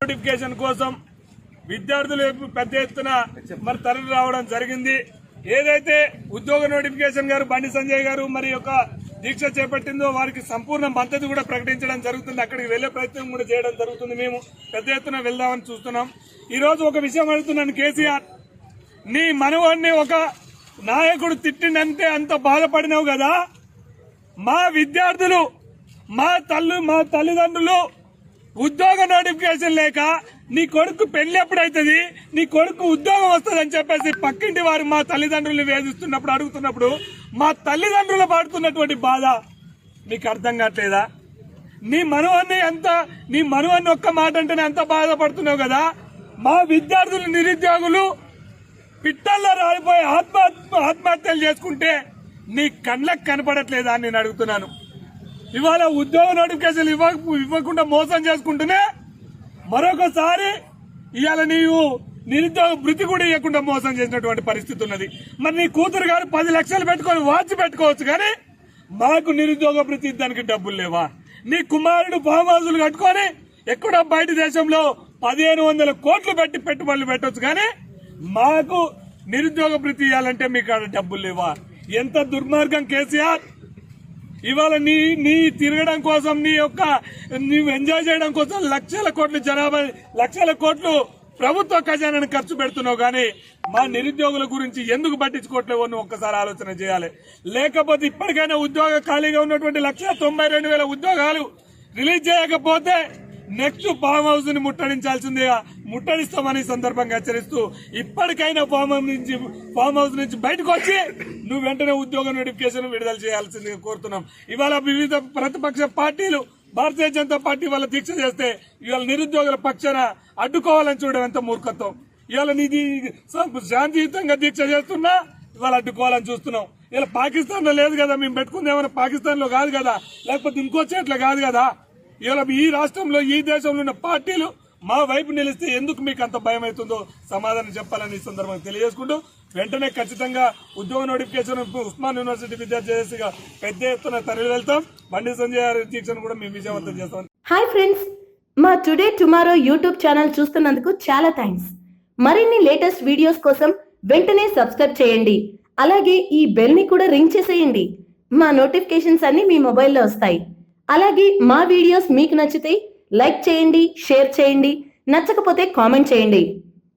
Notification కోసం విద్యార్థులు పెద్ద ఎత్తున మరి తరలి రావడం జరిగింది. ఏదైతే ఉద్యోగ నోటిఫికేషన్ గారు బండి సంజయ్ గారు మరి యొక్క దీక్ష చేపట్టిందో వారికి సంపూర్ణ మద్దతు కూడా ప్రకటించడం జరుగుతుంది. అక్కడికి వెళ్లే ప్రయత్నం కూడా చేయడం జరుగుతుంది. మేము పెద్ద ఎత్తున వెళ్దామని చూస్తున్నాం. ఈ రోజు ఒక విషయం అడుగుతున్నాను, కేసీఆర్, నీ మనవాడిని ఒక నాయకుడు తిట్టిందంటే అంత బాధపడినావు కదా. మా విద్యార్థులు మా తల్లిదండ్రులు ఉద్యోగ నోటిఫికేషన్ లేక నీ కొడుకు పెళ్లి ఎప్పుడైతుంది, నీ కొడుకు ఉద్యోగం వస్తుందని చెప్పేసి పక్కింటి వారు మా తల్లిదండ్రుల్ని వేధిస్తున్నప్పుడు అడుగుతున్నప్పుడు మా తల్లిదండ్రులు పడుతున్నటువంటి బాధ నీకు అర్థం కావట్లేదా? నీ మనవాన్ని ఒక్క మాట అంటేనే అంత బాధపడుతున్నావు కదా. మా విద్యార్థులు నిరుద్యోగులు పిట్టల్లో రాలిపోయి ఆత్మహత్యలు చేసుకుంటే నీ కళ్ళకు కనపడట్లేదా అని నేను అడుగుతున్నాను. ఇవాళ ఉద్యోగ నోటిఫికేషన్ ఇవ్వకుండా మోసం చేసుకుంటూనే మరొకసారి ఇవాళ నీవు నిరుద్యోగ భృతి కూడా ఇవ్వకుండా మోసం చేసినటువంటి పరిస్థితి ఉన్నది. మరి నీ కూతురు గారు 10 లక్షలు పెట్టుకొని వాచ్ పెట్టుకోవచ్చు, కానీ మాకు నిరుద్యోగ భృతి ఇద్దానికి డబ్బులు లేవా? నీ కుమారుడు ఫామ్ హౌజులు కట్టుకొని ఎక్కడో బయట దేశంలో 1500 కోట్లు పెట్టి పెట్టుబడులు పెట్టవచ్చు, కానీ మాకు నిరుద్యోగ భృతి ఇవ్వాలంటే మీకు డబ్బులు లేవా? ఎంత దుర్మార్గం కేసీఆర్! ఇవాళ నీ తిరగడం కోసం నీవు ఎంజాయ్ చేయడం కోసం లక్షల కోట్లు ప్రభుత్వ ఖజానాను ఖర్చు పెడుతున్నావు, కానీ మా నిరుద్యోగుల గురించి ఎందుకు పట్టించుకోవట్లేవో నువ్వు ఒక్కసారి ఆలోచన చేయాలి. లేకపోతే ఇప్పటికైనా ఉద్యోగ ఖాళీగా ఉన్నటువంటి 192,000 ఉద్యోగాలు రిలీజ్ చేయకపోతే నెక్స్ట్ ఫామ్ హౌస్ ని ముట్టడిస్తామని సందర్భంగా హెచ్చరిస్తూ ఇప్పటికైనా ఫామ్ హౌస్ నుంచి బయటకు వచ్చి నువ్వు వెంటనే ఉద్యోగ నోటిఫికేషన్ విడుదల చేయాల్సిందిగా కోరుతున్నాం. ఇవాళ వివిధ ప్రతిపక్ష పార్టీలు భారతీయ జనతా పార్టీ వాళ్ళ దీక్ష చేస్తే ఇవాళ నిరుద్యోగుల పక్షాన అడ్డుకోవాలని చూడడం ఎంత మూర్ఖత్వం. ఇవాళ నీది శాంతియుతంగా దీక్ష చేస్తున్నా ఇవాళ అడ్డుకోవాలని చూస్తున్నాం. ఇలా పాకిస్తాన్ లో లేదు కదా, మేము పెట్టుకుంది ఏమైనా పాకిస్తాన్ లో కాదు కదా, లేకపోతే ఇంకో చోట్ల కాదు కదా. ఇవాళ ఈ రాష్ట్రంలో ఈ దేశంలో ఉన్న పార్టీలు మా వైపు నిలిస్తే ఎందుకు మీకు అంత భయం అవుతుందో సమాధానం చెప్పాలని ఈ సందర్భంగా తెలియజేసుకుంటూ వెంటనే ఖచ్చితంగా ఉద్యోగ నోటిఫికేషన్ ఉస్మాన్ యూనివర్సిటీ విద్యార్థిగా పెద్ద ఎత్తున తరలి వెళ్తాం. బండి సంజయ్ గారి దీక్షను కూడా మేము విజయవంతం చేస్తాం. హాయ్ ఫ్రెండ్స్, మా టుడే టుమారో యూట్యూబ్ ఛానల్ చూస్తున్నందుకు చాలా థ్యాంక్స్. మరిన్ని లేటెస్ట్ వీడియోస్ కోసం వెంటనే సబ్స్క్రైబ్ చేయండి. అలాగే ఈ బెల్ ని కూడా రింగ్ చేసేయండి. మా నోటిఫికేషన్స్ అన్ని మీ మొబైల్లో వస్తాయి. అలాగే మా వీడియోస్ మీకు నచ్చితే లైక్ చేయండి, షేర్ చేయండి, నచ్చకపోతే కామెంట్ చేయండి.